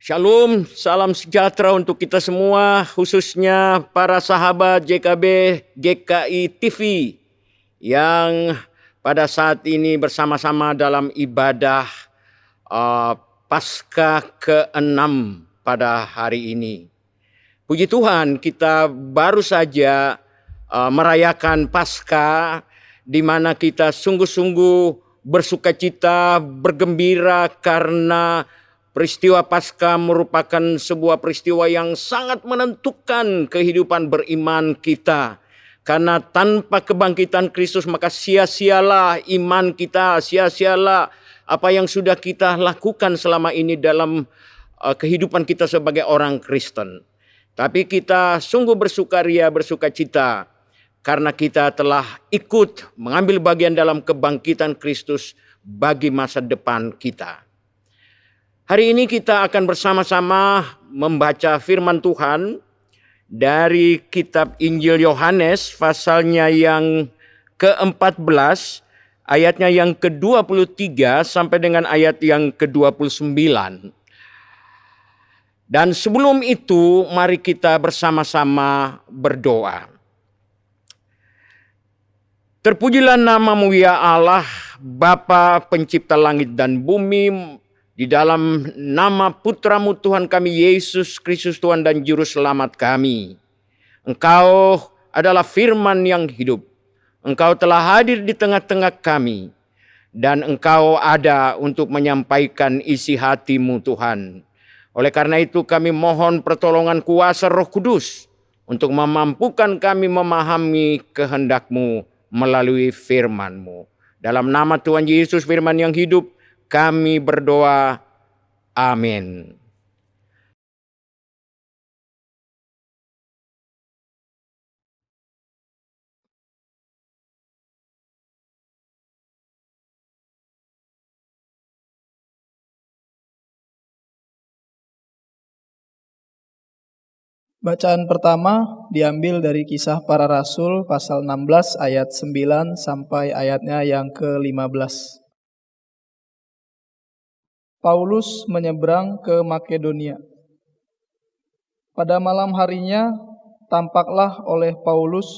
Shalom, salam sejahtera untuk kita semua, khususnya para sahabat JKB GKI TV yang pada saat ini bersama-sama dalam ibadah Paskah ke-6 pada hari ini. Puji Tuhan, kita baru saja merayakan Paskah di mana kita sungguh-sungguh bersukacita, bergembira karena peristiwa Paskah merupakan sebuah peristiwa yang sangat menentukan kehidupan beriman kita. Karena tanpa kebangkitan Kristus maka sia-sialah iman kita, sia-sialah apa yang sudah kita lakukan selama ini dalam kehidupan kita sebagai orang Kristen. Tapi kita sungguh bersukaria, bersukacita karena kita telah ikut mengambil bagian dalam kebangkitan Kristus bagi masa depan kita. Hari ini kita akan bersama-sama membaca firman Tuhan dari kitab Injil Yohanes pasalnya yang ke-14, ayatnya yang ke-23 sampai dengan ayat yang ke-29. Dan sebelum itu mari kita bersama-sama berdoa. Terpujilah nama-Mu ya Allah, Bapa pencipta langit dan bumi. Di dalam nama Putra-Mu Tuhan kami Yesus Kristus Tuhan dan Juru Selamat kami. Engkau adalah firman yang hidup. Engkau telah hadir di tengah-tengah kami. Dan Engkau ada untuk menyampaikan isi hati-Mu Tuhan. Oleh karena itu kami mohon pertolongan kuasa Roh Kudus. Untuk memampukan kami memahami kehendak-Mu melalui firman-Mu. Dalam nama Tuhan Yesus firman yang hidup. Kami berdoa, amin. Bacaan pertama diambil dari Kisah Para Rasul pasal 16 ayat 9 sampai ayatnya yang ke-15. Paulus menyeberang ke Makedonia. Pada malam harinya tampaklah oleh Paulus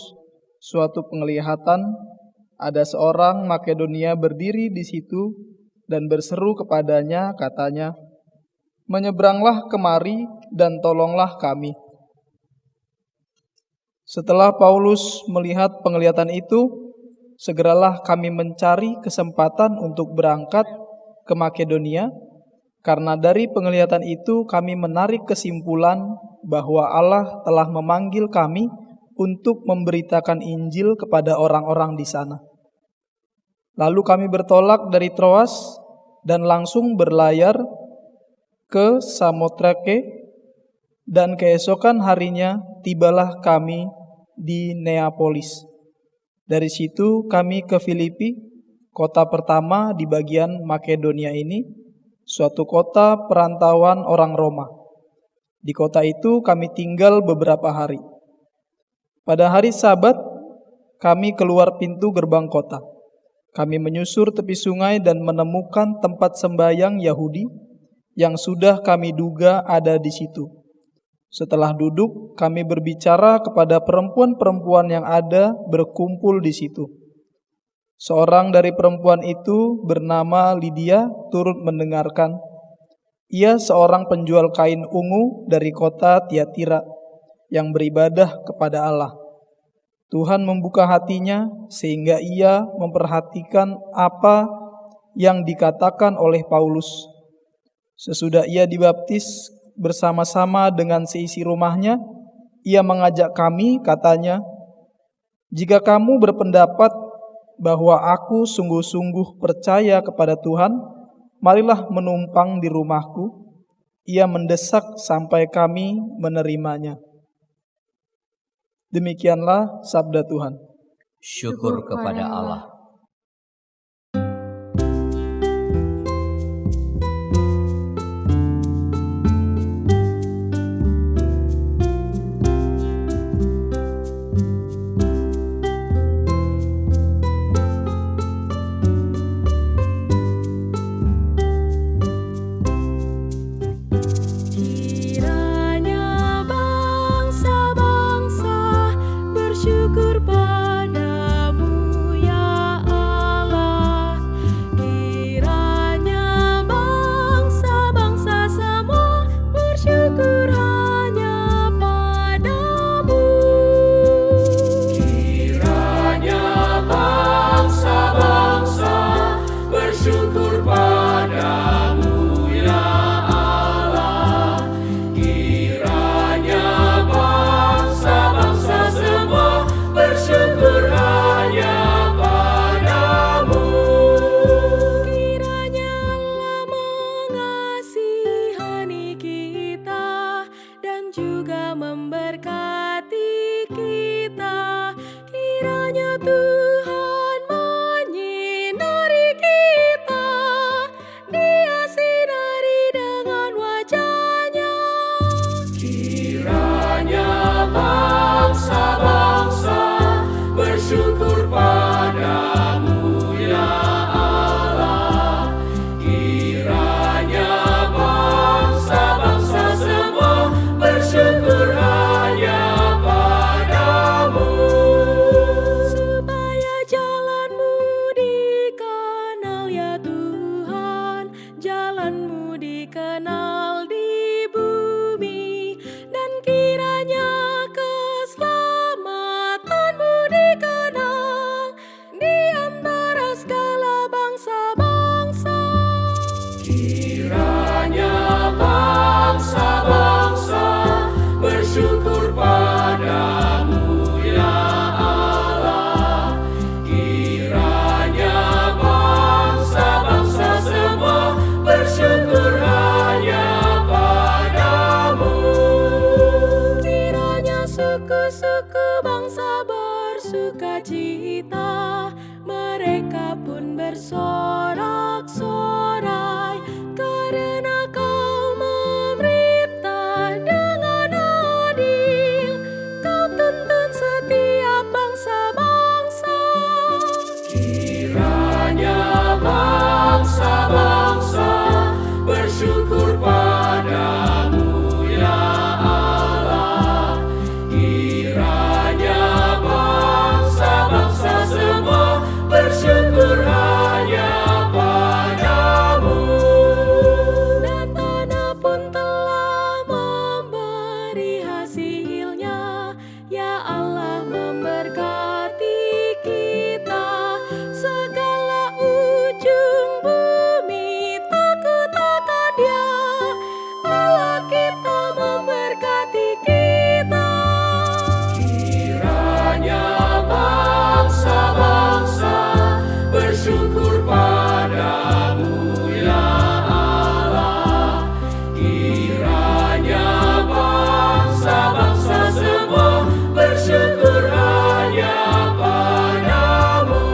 suatu penglihatan, ada seorang Makedonia berdiri di situ dan berseru kepadanya, katanya, "Menyeberanglah kemari dan tolonglah kami." Setelah Paulus melihat penglihatan itu, segeralah kami mencari kesempatan untuk berangkat ke Makedonia, karena dari penglihatan itu kami menarik kesimpulan bahwa Allah telah memanggil kami untuk memberitakan Injil kepada orang-orang di sana. Lalu kami bertolak dari Troas dan langsung berlayar ke Samotrake, dan keesokan harinya tibalah kami di Neapolis. Dari situ kami ke Filipi, kota pertama di bagian Makedonia ini, suatu kota perantauan orang Roma. Di kota itu kami tinggal beberapa hari. Pada hari Sabat, kami keluar pintu gerbang kota. Kami menyusur tepi sungai dan menemukan tempat sembahyang Yahudi yang sudah kami duga ada di situ. Setelah duduk, kami berbicara kepada perempuan-perempuan yang ada berkumpul di situ. Seorang dari perempuan itu bernama Lydia turut mendengarkan. Ia seorang penjual kain ungu dari kota Tiatira yang beribadah kepada Allah. Tuhan membuka hatinya sehingga ia memperhatikan apa yang dikatakan oleh Paulus. Sesudah ia dibaptis bersama-sama dengan seisi rumahnya, ia mengajak kami, katanya, "Jika kamu berpendapat bahwa aku sungguh-sungguh percaya kepada Tuhan, marilah menumpang di rumahku." Ia mendesak sampai kami menerimanya. Demikianlah sabda Tuhan. Syukur kepada Allah. sukacita, mereka pun bersorak-sorai, karena Kau memerintah dengan adil. Kau tuntun setiap bangsa-bangsa. Kiranya bangsa-bangsa bersyukur padamu, ya Allah. Kiranya bangsa-bangsa semua bersyukur hanya padamu. Dan tanah pun telah memberi hasilnya, ya Allah memberkati kita. Segala ujung bumi takut akan Dia, Allah kita memberkati kita. Kiranya bangsa-bangsa bersyukur padamu, ya Allah. Kiranya bangsa-bangsa semua bersyukur hanya padamu.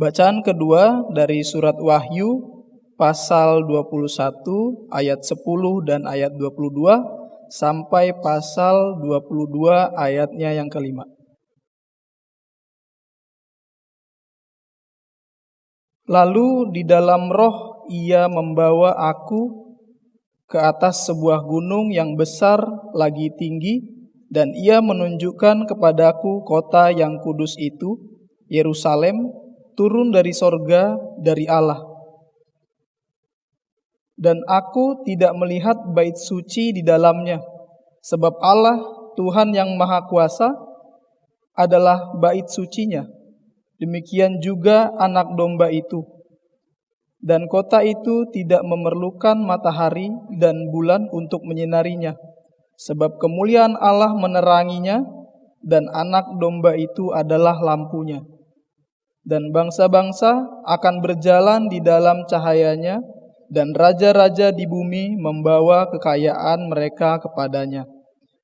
Bacaan kedua dari surat Wahyu pasal 21 ayat 10 dan ayat 22 sampai pasal 22 ayatnya yang kelima. Lalu di dalam roh Ia membawa aku ke atas sebuah gunung yang besar lagi tinggi, dan Ia menunjukkan kepadaku kota yang kudus itu, Yerusalem, turun dari sorga dari Allah. Dan aku tidak melihat bait suci di dalamnya, sebab Allah, Tuhan yang Maha Kuasa, adalah bait sucinya. Demikian juga anak domba itu. Dan kota itu tidak memerlukan matahari dan bulan untuk menyinarinya, sebab kemuliaan Allah meneranginya, dan anak domba itu adalah lampunya. Dan bangsa-bangsa akan berjalan di dalam cahayanya, dan raja-raja di bumi membawa kekayaan mereka kepadanya.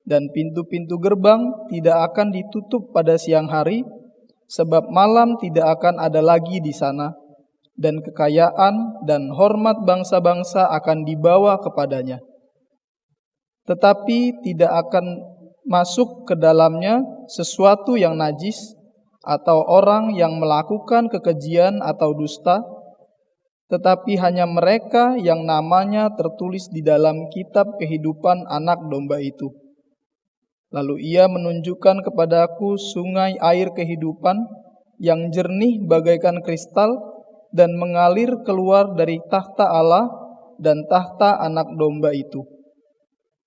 Dan pintu-pintu gerbang tidak akan ditutup pada siang hari, sebab malam tidak akan ada lagi di sana. Dan kekayaan dan hormat bangsa-bangsa akan dibawa kepadanya. Tetapi tidak akan masuk ke dalamnya sesuatu yang najis, atau orang yang melakukan kekejian atau dusta, tetapi hanya mereka yang namanya tertulis di dalam kitab kehidupan anak domba itu. Lalu Ia menunjukkan kepadaku sungai air kehidupan yang jernih bagaikan kristal dan mengalir keluar dari takhta Allah dan takhta anak domba itu.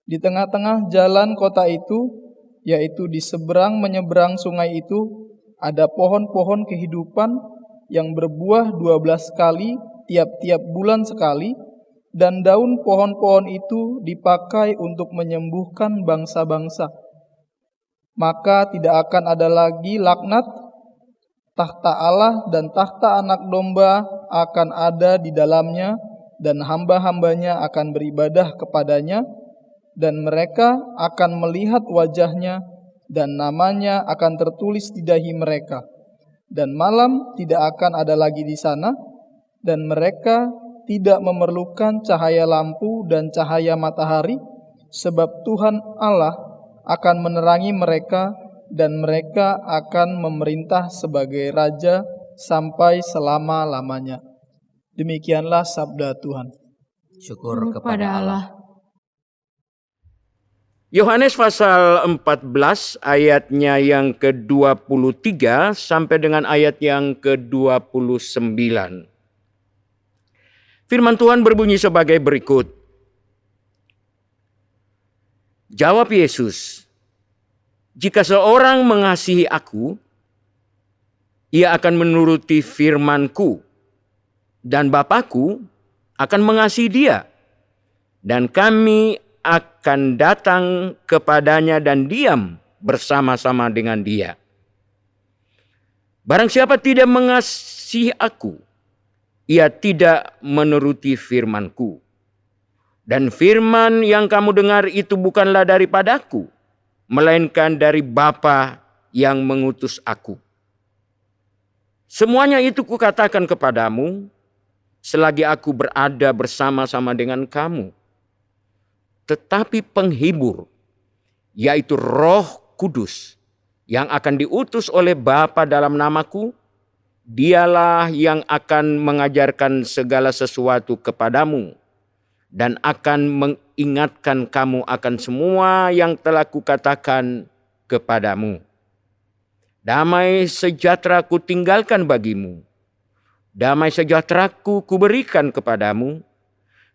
Di tengah-tengah jalan kota itu, yaitu di seberang menyeberang sungai itu, ada pohon-pohon kehidupan yang berbuah 12 kali tiap-tiap bulan sekali, dan daun pohon-pohon itu dipakai untuk menyembuhkan bangsa-bangsa. Maka tidak akan ada lagi laknat, takhta Allah dan takhta anak domba akan ada di dalamnya, dan hamba-hambanya akan beribadah kepadanya, dan mereka akan melihat wajahnya, dan namanya akan tertulis di dahi mereka. Dan malam tidak akan ada lagi di sana, dan mereka tidak memerlukan cahaya lampu dan cahaya matahari, sebab Tuhan Allah akan menerangi mereka, dan mereka akan memerintah sebagai raja sampai selama-lamanya. Demikianlah sabda Tuhan. Syukur kepada Allah. Yohanes pasal 14 ayatnya yang ke-23 sampai dengan ayat yang ke-29. Firman Tuhan berbunyi sebagai berikut. Jawab Yesus, "Jika seorang mengasihi aku, ia akan menuruti firman-Ku, dan Bapa-Ku akan mengasihi dia, dan kami akan datang kepadanya dan diam bersama-sama dengan dia. Barang siapa tidak mengasihi aku, ia tidak menuruti firman-Ku. Dan firman yang kamu dengar itu bukanlah daripadaku, melainkan dari Bapa yang mengutus aku. Semuanya itu kukatakan kepadamu, selagi aku berada bersama-sama dengan kamu. Tetapi penghibur, yaitu Roh Kudus, yang akan diutus oleh Bapa dalam namaku, dialah yang akan mengajarkan segala sesuatu kepadamu dan akan mengingatkan kamu akan semua yang telah kukatakan kepadamu. Damai sejahtera kutinggalkan bagimu, damai sejahteraku kuberikan kepadamu,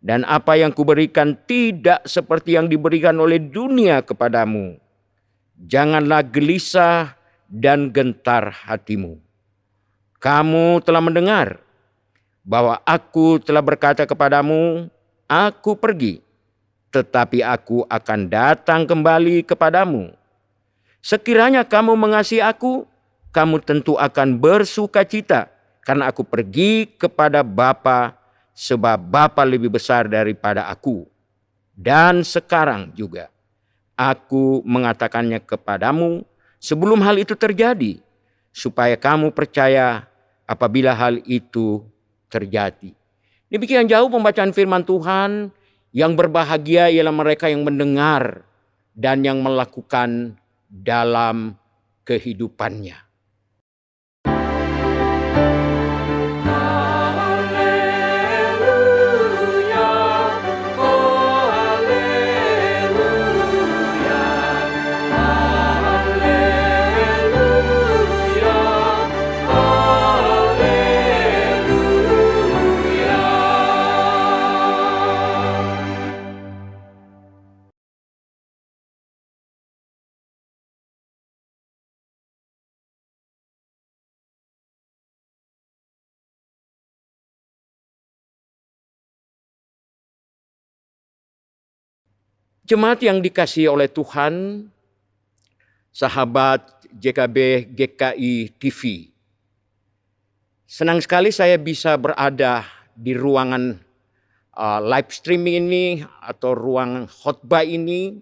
dan apa yang kuberikan tidak seperti yang diberikan oleh dunia kepadamu. Janganlah gelisah dan gentar hatimu. Kamu telah mendengar bahwa aku telah berkata kepadamu, aku pergi, tetapi aku akan datang kembali kepadamu. Sekiranya kamu mengasihi aku, kamu tentu akan bersukacita, karena aku pergi kepada Bapa, sebab Bapa lebih besar daripada aku. Dan sekarang juga aku mengatakannya kepadamu sebelum hal itu terjadi, supaya kamu percaya apabila hal itu terjadi. Demikian jauh pembacaan firman Tuhan. Yang berbahagia ialah mereka yang mendengar dan yang melakukan dalam kehidupannya. Jemaat yang dikasihi oleh Tuhan, sahabat JKB GKI TV. Senang sekali saya bisa berada di ruangan live streaming ini atau ruang khotbah ini.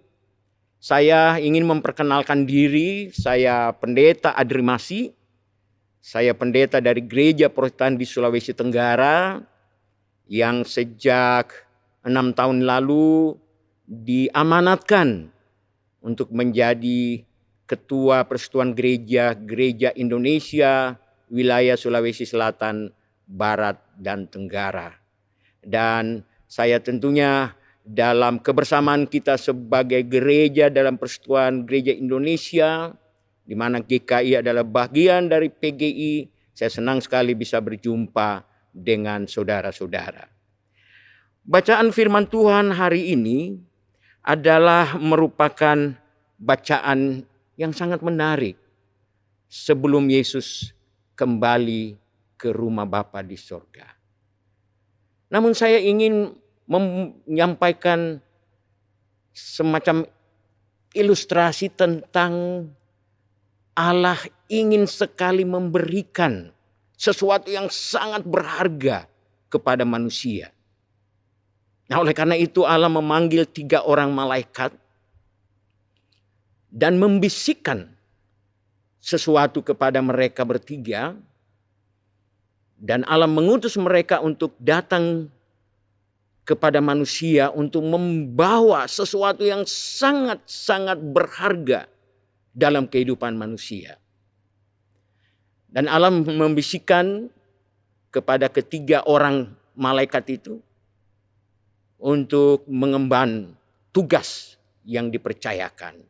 Saya ingin memperkenalkan diri, saya Pendeta Adrimasi. Saya pendeta dari Gereja Protestan di Sulawesi Tenggara yang sejak 6 tahun lalu diamanatkan untuk menjadi Ketua Persekutuan Gereja Indonesia wilayah Sulawesi Selatan, Barat, dan Tenggara. Dan saya tentunya dalam kebersamaan kita sebagai gereja dalam Persekutuan Gereja Indonesia, di mana GKI adalah bagian dari PGI, saya senang sekali bisa berjumpa dengan saudara-saudara. Bacaan firman Tuhan hari ini adalah merupakan bacaan yang sangat menarik sebelum Yesus kembali ke rumah Bapa di sorga. Namun saya ingin menyampaikan semacam ilustrasi tentang Allah ingin sekali memberikan sesuatu yang sangat berharga kepada manusia. Nah, oleh karena itu Allah memanggil 3 orang malaikat dan membisikkan sesuatu kepada mereka bertiga. Dan Allah mengutus mereka untuk datang kepada manusia untuk membawa sesuatu yang sangat-sangat berharga dalam kehidupan manusia. Dan Allah membisikkan kepada ketiga orang malaikat itu untuk mengemban tugas yang dipercayakan.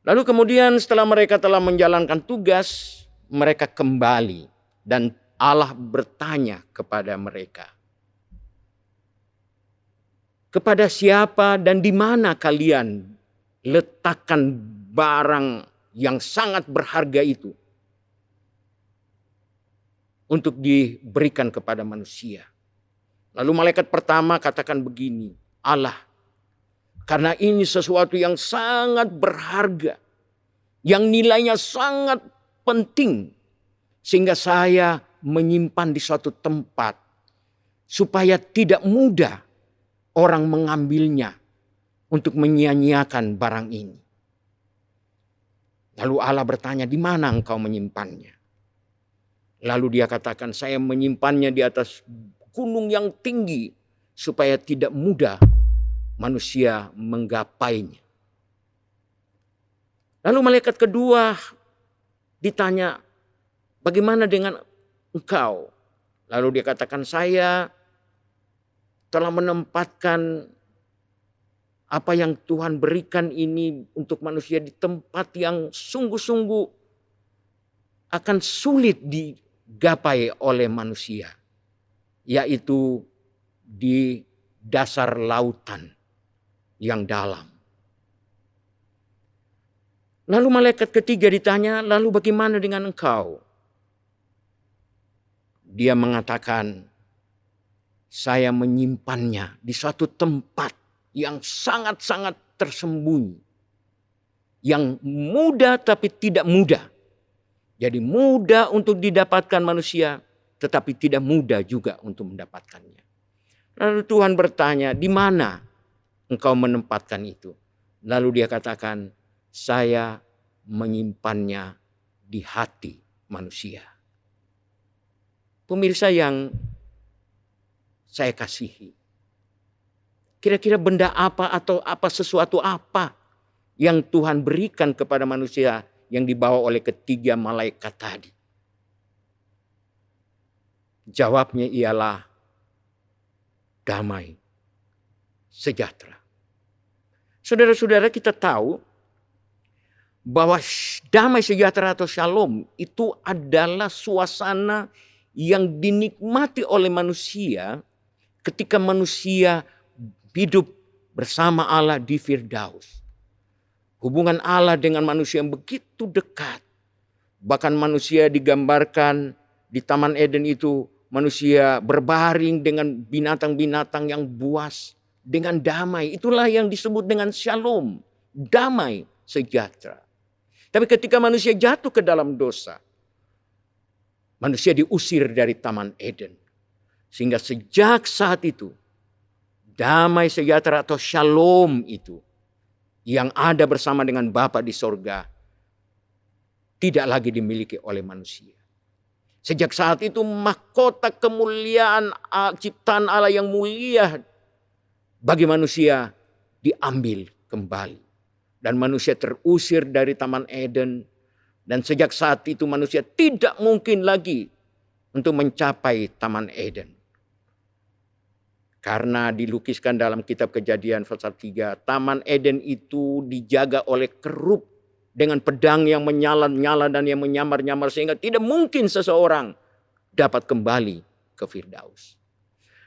Lalu kemudian setelah mereka telah menjalankan tugas, mereka kembali dan Allah bertanya kepada mereka, kepada siapa dan di mana kalian letakkan barang yang sangat berharga itu untuk diberikan kepada manusia? Lalu malaikat pertama katakan begini, Allah, karena ini sesuatu yang sangat berharga, yang nilainya sangat penting, sehingga saya menyimpan di suatu tempat supaya tidak mudah orang mengambilnya untuk menyia-nyiakan barang ini. Lalu Allah bertanya, di mana engkau menyimpannya? Lalu dia katakan, saya menyimpannya di atas gunung yang tinggi supaya tidak mudah manusia menggapainya. Lalu malaikat kedua ditanya, bagaimana dengan engkau? Lalu dia katakan, saya telah menempatkan apa yang Tuhan berikan ini untuk manusia di tempat yang sungguh-sungguh akan sulit digapai oleh manusia, yaitu di dasar lautan yang dalam. Lalu malaikat ketiga ditanya, lalu bagaimana dengan engkau? Dia mengatakan, saya menyimpannya di suatu tempat yang sangat-sangat tersembunyi. Yang mudah tapi tidak mudah. Jadi mudah untuk didapatkan manusia, tetapi tidak mudah juga untuk mendapatkannya. Lalu Tuhan bertanya, di mana engkau menempatkan itu? Lalu dia katakan, saya menyimpannya di hati manusia. Pemirsa yang saya kasihi, kira-kira benda apa atau sesuatu apa yang Tuhan berikan kepada manusia yang dibawa oleh ketiga malaikat tadi? Jawabnya ialah damai sejahtera. Saudara-saudara, kita tahu bahwa damai sejahtera atau shalom itu adalah suasana yang dinikmati oleh manusia ketika manusia hidup bersama Allah di Firdaus. Hubungan Allah dengan manusia yang begitu dekat. Bahkan manusia digambarkan di Taman Eden itu, manusia berbaring dengan binatang-binatang yang buas dengan damai. Itulah yang disebut dengan shalom, damai sejahtera. Tapi ketika manusia jatuh ke dalam dosa, manusia diusir dari Taman Eden. Sehingga sejak saat itu, damai sejahtera atau shalom itu yang ada bersama dengan Bapa di sorga tidak lagi dimiliki oleh manusia. Sejak saat itu mahkota kemuliaan ciptaan Allah yang mulia bagi manusia diambil kembali. Dan manusia terusir dari Taman Eden. Dan sejak saat itu manusia tidak mungkin lagi untuk mencapai Taman Eden. Karena dilukiskan dalam kitab Kejadian pasal 3, Taman Eden itu dijaga oleh kerub dengan pedang yang menyala-nyala dan yang menyamar-nyamar sehingga tidak mungkin seseorang dapat kembali ke Firdaus.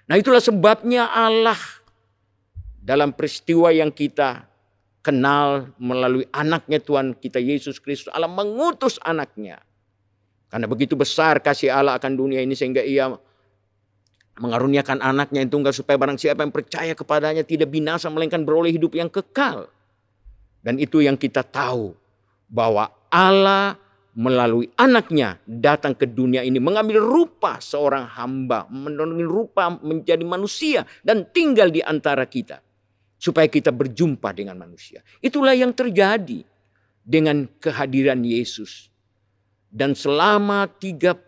Nah, itulah sebabnya Allah dalam peristiwa yang kita kenal melalui anaknya Tuhan kita Yesus Kristus, Allah mengutus anaknya. Karena begitu besar kasih Allah akan dunia ini sehingga ia mengaruniakan anaknya yang tunggal supaya barang siapa yang percaya kepadanya tidak binasa melainkan beroleh hidup yang kekal. Dan itu yang kita tahu, bahwa Allah melalui anaknya datang ke dunia ini mengambil rupa seorang hamba, mengambil rupa menjadi manusia dan tinggal di antara kita. Supaya kita berjumpa dengan manusia. Itulah yang terjadi dengan kehadiran Yesus. Dan selama 33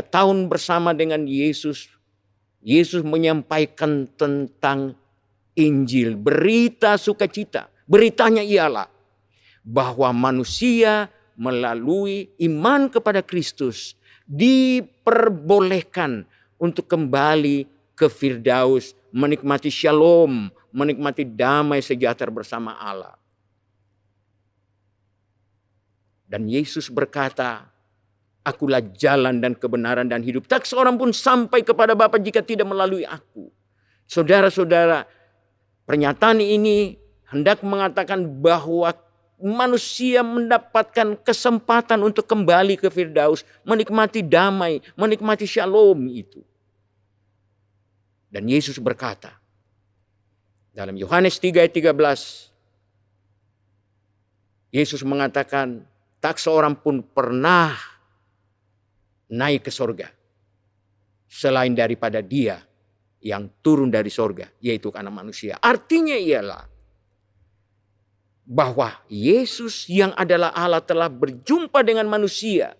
tahun bersama dengan Yesus, Yesus menyampaikan tentang Injil, berita sukacita. Beritanya ialah bahwa manusia melalui iman kepada Kristus diperbolehkan untuk kembali ke Firdaus, menikmati shalom, menikmati damai sejahtera bersama Allah. Dan Yesus berkata, akulah jalan dan kebenaran dan hidup. Tak seorang pun sampai kepada Bapa jika tidak melalui aku. Saudara-saudara, pernyataan ini hendak mengatakan bahwa manusia mendapatkan kesempatan untuk kembali ke Firdaus, menikmati damai, menikmati shalom itu. Dan Yesus berkata dalam Yohanes 3 ayat 13, Yesus mengatakan, tak seorang pun pernah naik ke sorga selain daripada Dia yang turun dari sorga, yaitu anak manusia. Artinya ialah bahwa Yesus yang adalah Allah telah berjumpa dengan manusia.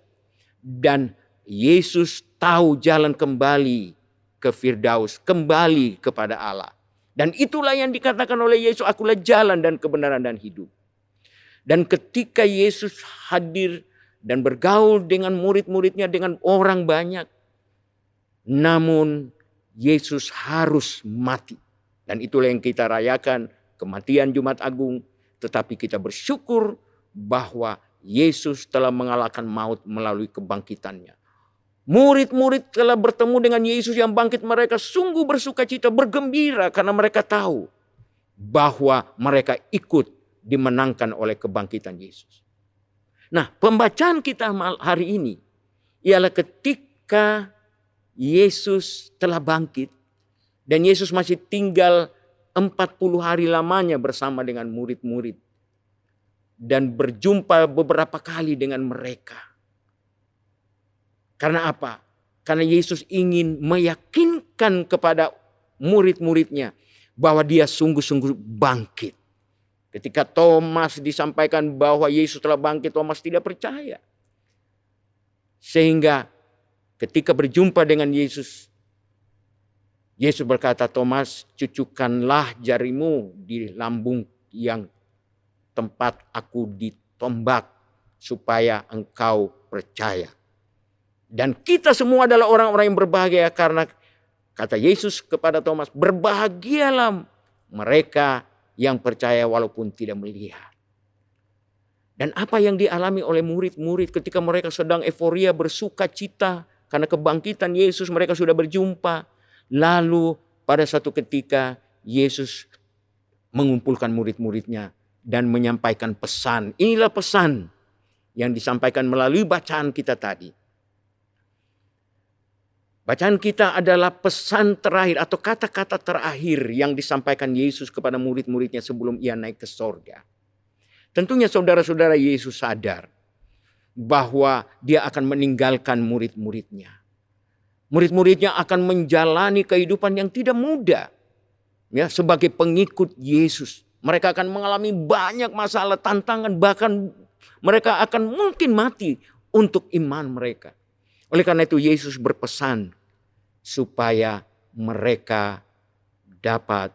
Dan Yesus tahu jalan kembali ke Firdaus, kembali kepada Allah. Dan itulah yang dikatakan oleh Yesus, akulah jalan dan kebenaran dan hidup. Dan ketika Yesus hadir dan bergaul dengan murid-muridnya, dengan orang banyak, namun Yesus harus mati. Dan itulah yang kita rayakan, kematian Jumat Agung. Tetapi kita bersyukur bahwa Yesus telah mengalahkan maut melalui kebangkitannya. Murid-murid telah bertemu dengan Yesus yang bangkit, mereka sungguh bersuka cita, bergembira karena mereka tahu bahwa mereka ikut dimenangkan oleh kebangkitan Yesus. Nah, pembacaan kita hari ini ialah ketika Yesus telah bangkit dan Yesus masih tinggal 40 hari lamanya bersama dengan murid-murid dan berjumpa beberapa kali dengan mereka. Karena apa? Karena Yesus ingin meyakinkan kepada murid-muridnya bahwa dia sungguh-sungguh bangkit. Ketika Thomas disampaikan bahwa Yesus telah bangkit, Thomas tidak percaya. Sehingga ketika berjumpa dengan Yesus, Yesus berkata, Thomas, cucukkanlah jarimu di lambung yang tempat aku ditombak supaya engkau percaya. Dan kita semua adalah orang-orang yang berbahagia karena kata Yesus kepada Thomas, berbahagialah mereka yang percaya walaupun tidak melihat. Dan apa yang dialami oleh murid-murid ketika mereka sedang euforia bersuka cita karena kebangkitan Yesus, mereka sudah berjumpa. Lalu pada satu ketika Yesus mengumpulkan murid-muridnya dan menyampaikan pesan. Inilah pesan yang disampaikan melalui bacaan kita tadi. Bacaan kita adalah pesan terakhir atau kata-kata terakhir yang disampaikan Yesus kepada murid-muridnya sebelum ia naik ke sorga. Tentunya saudara-saudara, Yesus sadar bahwa dia akan meninggalkan murid-muridnya. Murid-muridnya akan menjalani kehidupan yang tidak mudah. Ya, sebagai pengikut Yesus. Mereka akan mengalami banyak masalah, tantangan, bahkan mereka akan mungkin mati untuk iman mereka. Oleh karena itu Yesus berpesan supaya mereka dapat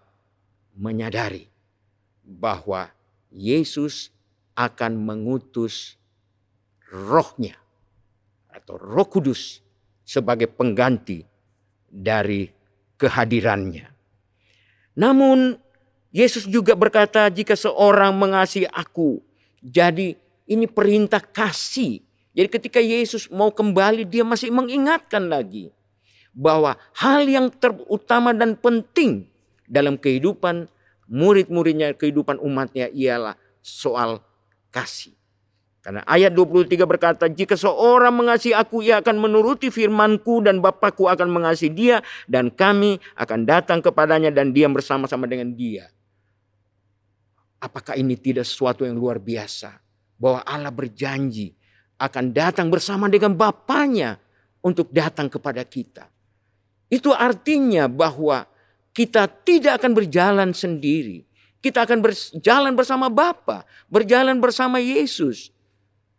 menyadari bahwa Yesus akan mengutus Roh-Nya atau Roh Kudus sebagai pengganti dari kehadirannya. Namun Yesus juga berkata, jika seorang mengasihi aku, jadi ini perintah kasih. Jadi ketika Yesus mau kembali, dia masih mengingatkan lagi bahwa hal yang terutama dan penting dalam kehidupan murid-muridnya, kehidupan umatnya ialah soal kasih. Karena ayat 23 berkata, jika seorang mengasihi aku, ia akan menuruti firmanku dan Bapakku akan mengasihi dia dan kami akan datang kepadanya dan diam bersama-sama dengan dia. Apakah ini tidak sesuatu yang luar biasa? Bahwa Allah berjanji akan datang bersama dengan Bapaknya untuk datang kepada kita. Itu artinya bahwa kita tidak akan berjalan sendiri. Kita akan berjalan bersama Bapa, berjalan bersama Yesus.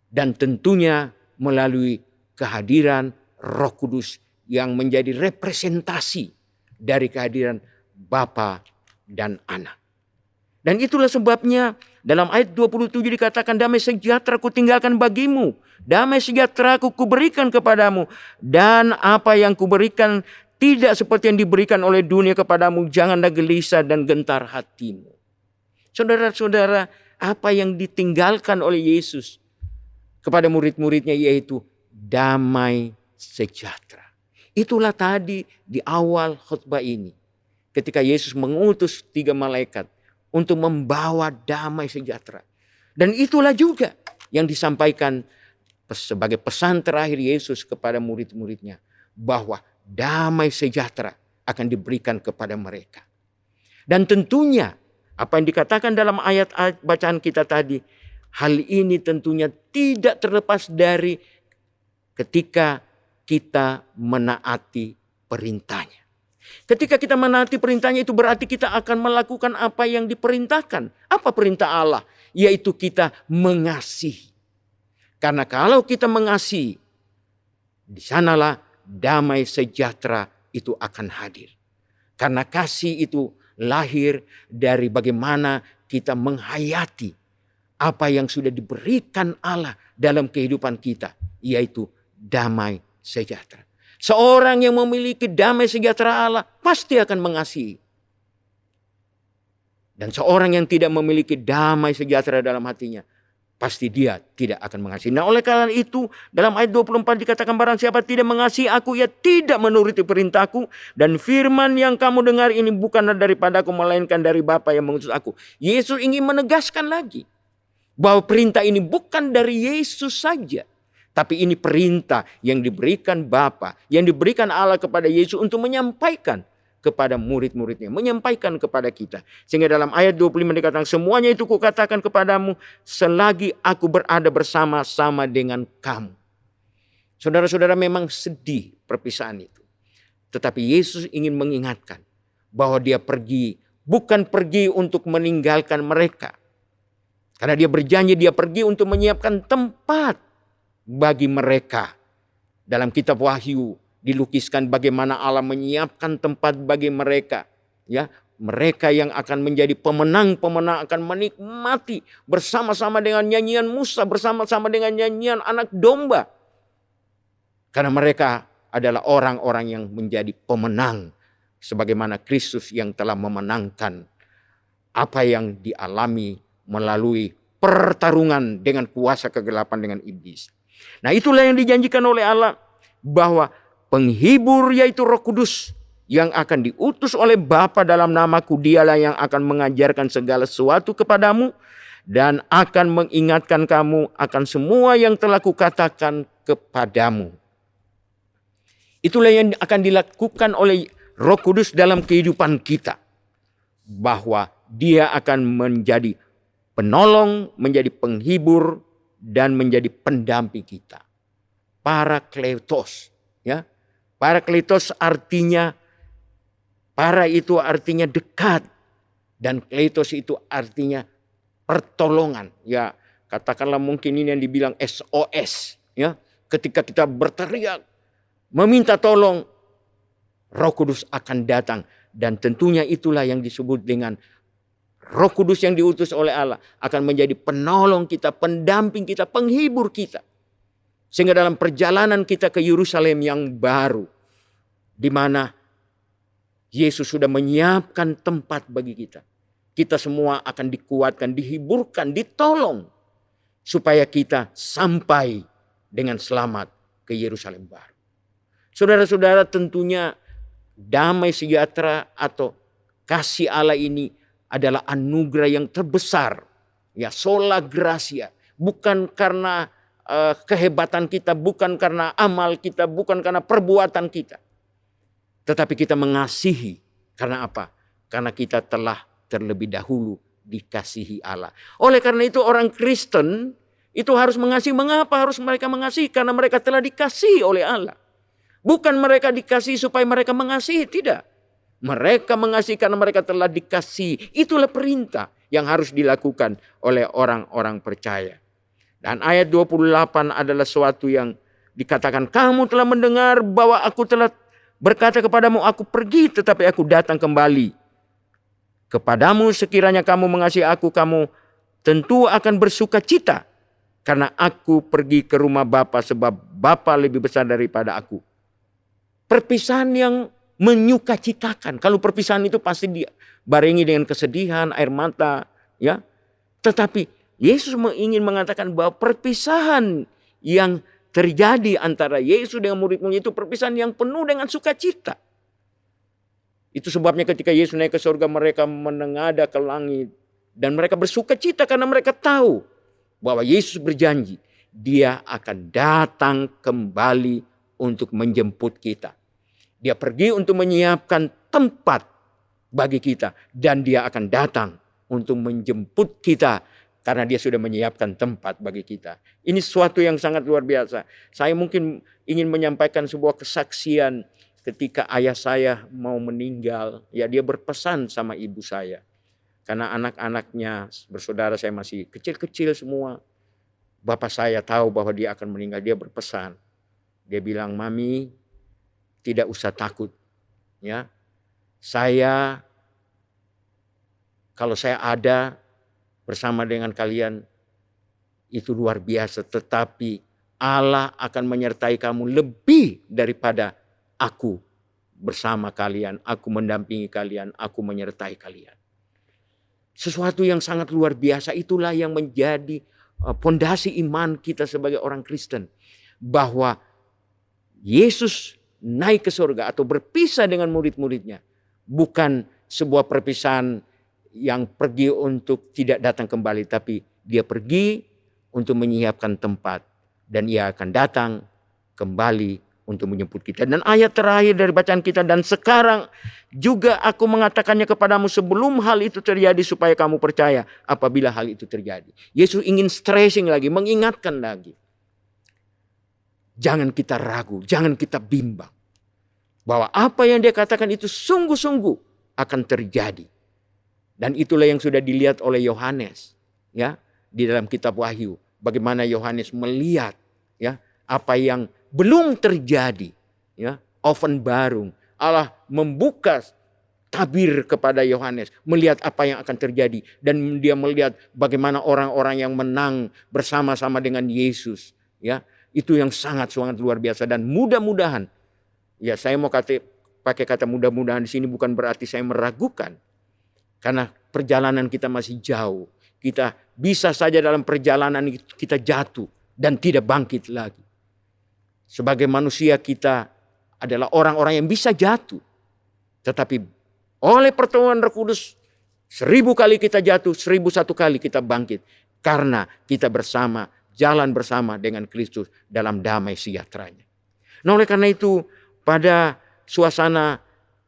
Dan tentunya melalui kehadiran Roh Kudus yang menjadi representasi dari kehadiran Bapa dan Anak. Dan itulah sebabnya dalam ayat 27 dikatakan, damai sejahtera ku tinggalkan bagimu. Damai sejahtera ku berikan kepadamu. Dan apa yang ku berikan tidak seperti yang diberikan oleh dunia kepadamu. Janganlah gelisah dan gentar hatimu. Saudara-saudara, apa yang ditinggalkan oleh Yesus kepada murid-muridnya yaitu damai sejahtera. Itulah tadi di awal khotbah ini. Ketika Yesus mengutus 3 malaikat untuk membawa damai sejahtera. Dan itulah juga yang disampaikan sebagai pesan terakhir Yesus kepada murid-muridnya. Bahwa damai sejahtera akan diberikan kepada mereka. Dan tentunya apa yang dikatakan dalam ayat-ayat bacaan kita tadi. Hal ini tentunya tidak terlepas dari ketika kita menaati perintahnya. Ketika kita menaati perintahnya itu berarti kita akan melakukan apa yang diperintahkan. Apa perintah Allah? Yaitu kita mengasihi. Karena kalau kita mengasihi, di sanalah damai sejahtera itu akan hadir. Karena kasih itu lahir dari bagaimana kita menghayati apa yang sudah diberikan Allah dalam kehidupan kita, yaitu damai sejahtera. Seorang yang memiliki damai sejahtera Allah pasti akan mengasihi. Dan seorang yang tidak memiliki damai sejahtera dalam hatinya, pasti dia tidak akan mengasihi. Nah, oleh karena itu dalam ayat 24 dikatakan, barang siapa tidak mengasihi aku, ia tidak menuruti perintahku. Dan firman yang kamu dengar ini bukanlah daripada aku, melainkan dari Bapa yang mengutus aku. Yesus ingin menegaskan lagi bahwa perintah ini bukan dari Yesus saja. Tapi ini perintah yang diberikan Bapa, yang diberikan Allah kepada Yesus untuk menyampaikan kepada murid-muridnya, menyampaikan kepada kita. Sehingga dalam ayat 25 dikatakan, semuanya itu kukatakan kepadamu selagi aku berada bersama-sama dengan kamu. Saudara-saudara, memang sedih perpisahan itu. Tetapi Yesus ingin mengingatkan bahwa dia pergi, bukan pergi untuk meninggalkan mereka. Karena dia berjanji dia pergi untuk menyiapkan tempat bagi mereka. Dalam kitab Wahyu dilukiskan bagaimana Allah menyiapkan tempat bagi mereka. Ya, mereka yang akan menjadi pemenang-pemenang akan menikmati bersama-sama dengan nyanyian Musa, bersama-sama dengan nyanyian anak domba. Karena mereka adalah orang-orang yang menjadi pemenang. Sebagaimana Kristus yang telah memenangkan apa yang dialami melalui pertarungan dengan kuasa kegelapan dengan iblis. Nah, itulah yang dijanjikan oleh Allah, bahwa penghibur yaitu Roh Kudus yang akan diutus oleh Bapa dalam namaku, dialah yang akan mengajarkan segala sesuatu kepadamu dan akan mengingatkan kamu akan semua yang telah kukatakan kepadamu. Itulah yang akan dilakukan oleh Roh Kudus dalam kehidupan kita, bahwa dia akan menjadi penolong, menjadi penghibur, dan menjadi pendamping kita. Parakletos, ya. Parakletos artinya, para itu artinya dekat, dan kletos itu artinya pertolongan. Ya, katakanlah mungkin ini yang dibilang SOS, ya. Ketika kita berteriak, meminta tolong, Roh Kudus akan datang, dan tentunya itulah yang disebut dengan Roh Kudus yang diutus oleh Allah akan menjadi penolong kita, pendamping kita, penghibur kita. Sehingga dalam perjalanan kita ke Yerusalem yang baru, di mana Yesus sudah menyiapkan tempat bagi kita. Kita semua akan dikuatkan, dihiburkan, ditolong. Supaya kita sampai dengan selamat ke Yerusalem baru. Saudara-saudara, tentunya damai sejahtera atau kasih Allah ini adalah anugerah yang terbesar, ya, sola gratia, bukan karena kehebatan kita, bukan karena amal kita, bukan karena perbuatan kita, tetapi kita mengasihi karena apa? Karena kita telah terlebih dahulu dikasihi Allah. Oleh karena itu orang Kristen itu harus mengasihi. Mengapa harus mereka mengasihi? Karena mereka telah dikasihi oleh Allah. Bukan mereka dikasihi supaya mereka mengasihi, tidak. Mereka mengasihi karena mereka telah dikasihi. Itulah perintah yang harus dilakukan oleh orang-orang percaya. Dan ayat 28 adalah suatu yang dikatakan, kamu telah mendengar bahwa aku telah berkata kepadamu, aku pergi tetapi aku datang kembali. Kepadamu sekiranya kamu mengasihi aku, kamu tentu akan bersuka cita. Karena aku pergi ke rumah Bapa, sebab Bapa lebih besar daripada aku. Perpisahan yang menyukacitakan. Kalau perpisahan itu pasti dibarengi dengan kesedihan, air mata, ya. Tetapi Yesus ingin mengatakan bahwa perpisahan yang terjadi antara Yesus dengan murid-muridnya itu perpisahan yang penuh dengan sukacita. Itu sebabnya ketika Yesus naik ke surga, mereka menengadah ke langit dan mereka bersukacita karena mereka tahu bahwa Yesus berjanji dia akan datang kembali untuk menjemput kita. Dia pergi untuk menyiapkan tempat bagi kita. Dan dia akan datang untuk menjemput kita. Karena dia sudah menyiapkan tempat bagi kita. Ini sesuatu yang sangat luar biasa. Saya mungkin ingin menyampaikan sebuah kesaksian ketika ayah saya mau meninggal, ya dia berpesan sama ibu saya. Karena anak-anaknya, bersaudara saya masih kecil-kecil semua. Bapak saya tahu bahwa dia akan meninggal, dia berpesan. Dia bilang, "Mami, tidak usah takut. Ya, kalau saya ada bersama dengan kalian, itu luar biasa. Tetapi Allah akan menyertai kamu lebih daripada aku bersama kalian. Aku mendampingi kalian, aku menyertai kalian." Sesuatu yang sangat luar biasa, itulah yang menjadi pondasi iman kita sebagai orang Kristen. Bahwa Yesus naik ke surga atau berpisah dengan murid-muridnya. Bukan sebuah perpisahan yang pergi untuk tidak datang kembali. Tapi dia pergi untuk menyiapkan tempat. Dan ia akan datang kembali untuk menjemput kita. Dan ayat terakhir dari bacaan kita, "Dan sekarang juga aku mengatakannya kepadamu sebelum hal itu terjadi supaya kamu percaya apabila hal itu terjadi." Yesus ingin stressing lagi, mengingatkan lagi. Jangan kita ragu, jangan kita bimbang. Bahwa apa yang dia katakan itu sungguh-sungguh akan terjadi. Dan itulah yang sudah dilihat oleh Yohanes, ya, di dalam kitab Wahyu. Bagaimana Yohanes melihat, ya, apa yang belum terjadi, ya, oven barung. Allah membuka tabir kepada Yohanes, melihat apa yang akan terjadi, dan dia melihat bagaimana orang-orang yang menang bersama-sama dengan Yesus, ya. Itu yang sangat-sangat luar biasa. Dan mudah-mudahan, ya, saya mau pakai kata mudah-mudahan di sini bukan berarti saya meragukan, karena perjalanan kita masih jauh. Kita bisa saja dalam perjalanan kita jatuh dan tidak bangkit lagi. Sebagai manusia kita adalah orang-orang yang bisa jatuh. Tetapi oleh pertolongan Roh Kudus, 1000 kali kita jatuh, 1001 kali kita bangkit. Karena kita jalan bersama dengan Kristus dalam damai sejahteranya. Nah, oleh karena itu pada suasana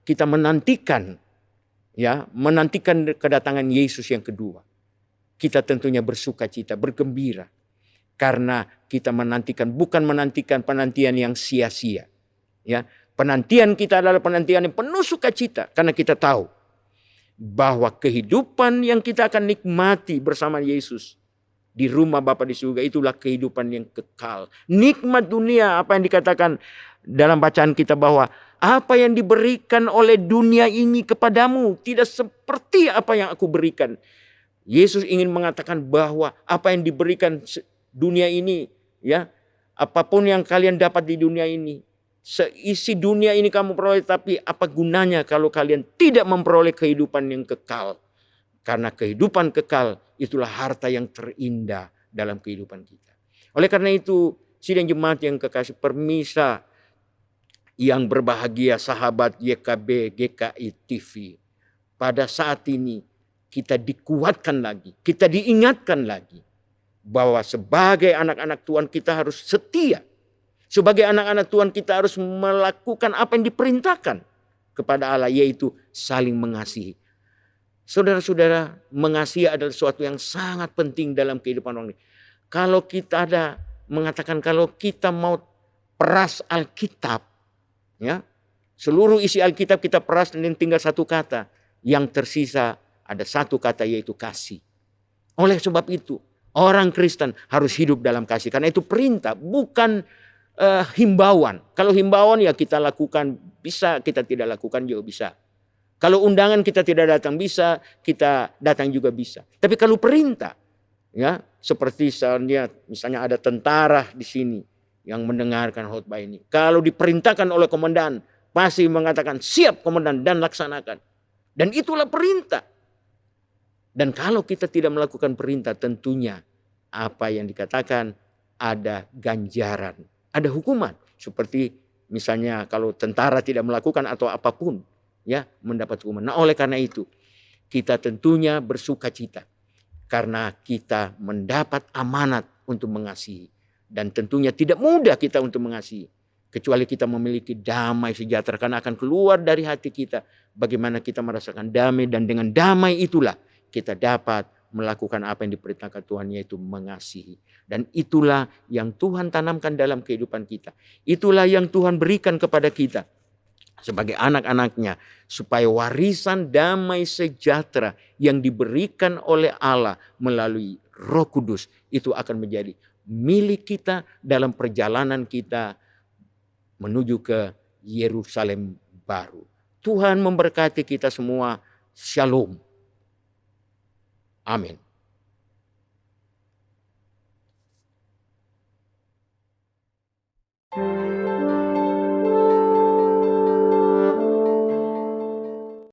kita menantikan kedatangan Yesus yang kedua. Kita tentunya bersuka cita, bergembira. Karena kita bukan menantikan penantian yang sia-sia. Ya, penantian kita adalah penantian yang penuh sukacita. Karena kita tahu bahwa kehidupan yang kita akan nikmati bersama Yesus di rumah Bapa di surga, itulah kehidupan yang kekal. Nikmat dunia, apa yang dikatakan dalam bacaan kita, bahwa apa yang diberikan oleh dunia ini kepadamu tidak seperti apa yang aku berikan. Yesus ingin mengatakan bahwa apa yang diberikan dunia ini, ya, apapun yang kalian dapat di dunia ini, seisi dunia ini kamu peroleh, tapi apa gunanya kalau kalian tidak memperoleh kehidupan yang kekal? Karena kehidupan kekal itulah harta yang terindah dalam kehidupan kita. Oleh karena itu, sidang jemaat yang kekasih, permisa yang berbahagia, sahabat YKB GKI TV, pada saat ini kita dikuatkan lagi, kita diingatkan lagi bahwa sebagai anak-anak Tuhan kita harus setia. Sebagai anak-anak Tuhan kita harus melakukan apa yang diperintahkan kepada Allah, yaitu saling mengasihi. Saudara-saudara, mengasihi adalah sesuatu yang sangat penting dalam kehidupan orang ini. Kalau kita mengatakan kalau kita mau peras Alkitab, ya, seluruh isi Alkitab kita peras dan tinggal satu kata, yang tersisa ada satu kata, yaitu kasih. Oleh sebab itu, orang Kristen harus hidup dalam kasih. Karena itu perintah, bukan himbauan. Kalau himbauan ya kita lakukan, bisa, kita tidak lakukan juga bisa. Kalau undangan kita tidak datang bisa, kita datang juga bisa. Tapi kalau perintah, ya, seperti misalnya ada tentara di sini yang mendengarkan khotbah ini. Kalau diperintahkan oleh komandan, pasti mengatakan siap komandan dan laksanakan. Dan itulah perintah. Dan kalau kita tidak melakukan perintah, tentunya apa yang dikatakan ada ganjaran, ada hukuman. Seperti misalnya kalau tentara tidak melakukan atau apapun, ya, mendapat hukuman. Nah, oleh karena itu kita tentunya bersuka cita karena kita mendapat amanat untuk mengasihi. Dan tentunya tidak mudah kita untuk mengasihi, kecuali kita memiliki damai sejahtera, karena akan keluar dari hati kita bagaimana kita merasakan damai, dan dengan damai itulah kita dapat melakukan apa yang diperintahkan Tuhan, yaitu mengasihi. Dan itulah yang Tuhan tanamkan dalam kehidupan kita. Itulah yang Tuhan berikan kepada kita. sebagai anak-anaknya, supaya warisan damai sejahtera yang diberikan oleh Allah melalui Roh Kudus itu akan menjadi milik kita dalam perjalanan kita menuju ke Yerusalem baru. Tuhan memberkati kita semua. Shalom. Amin.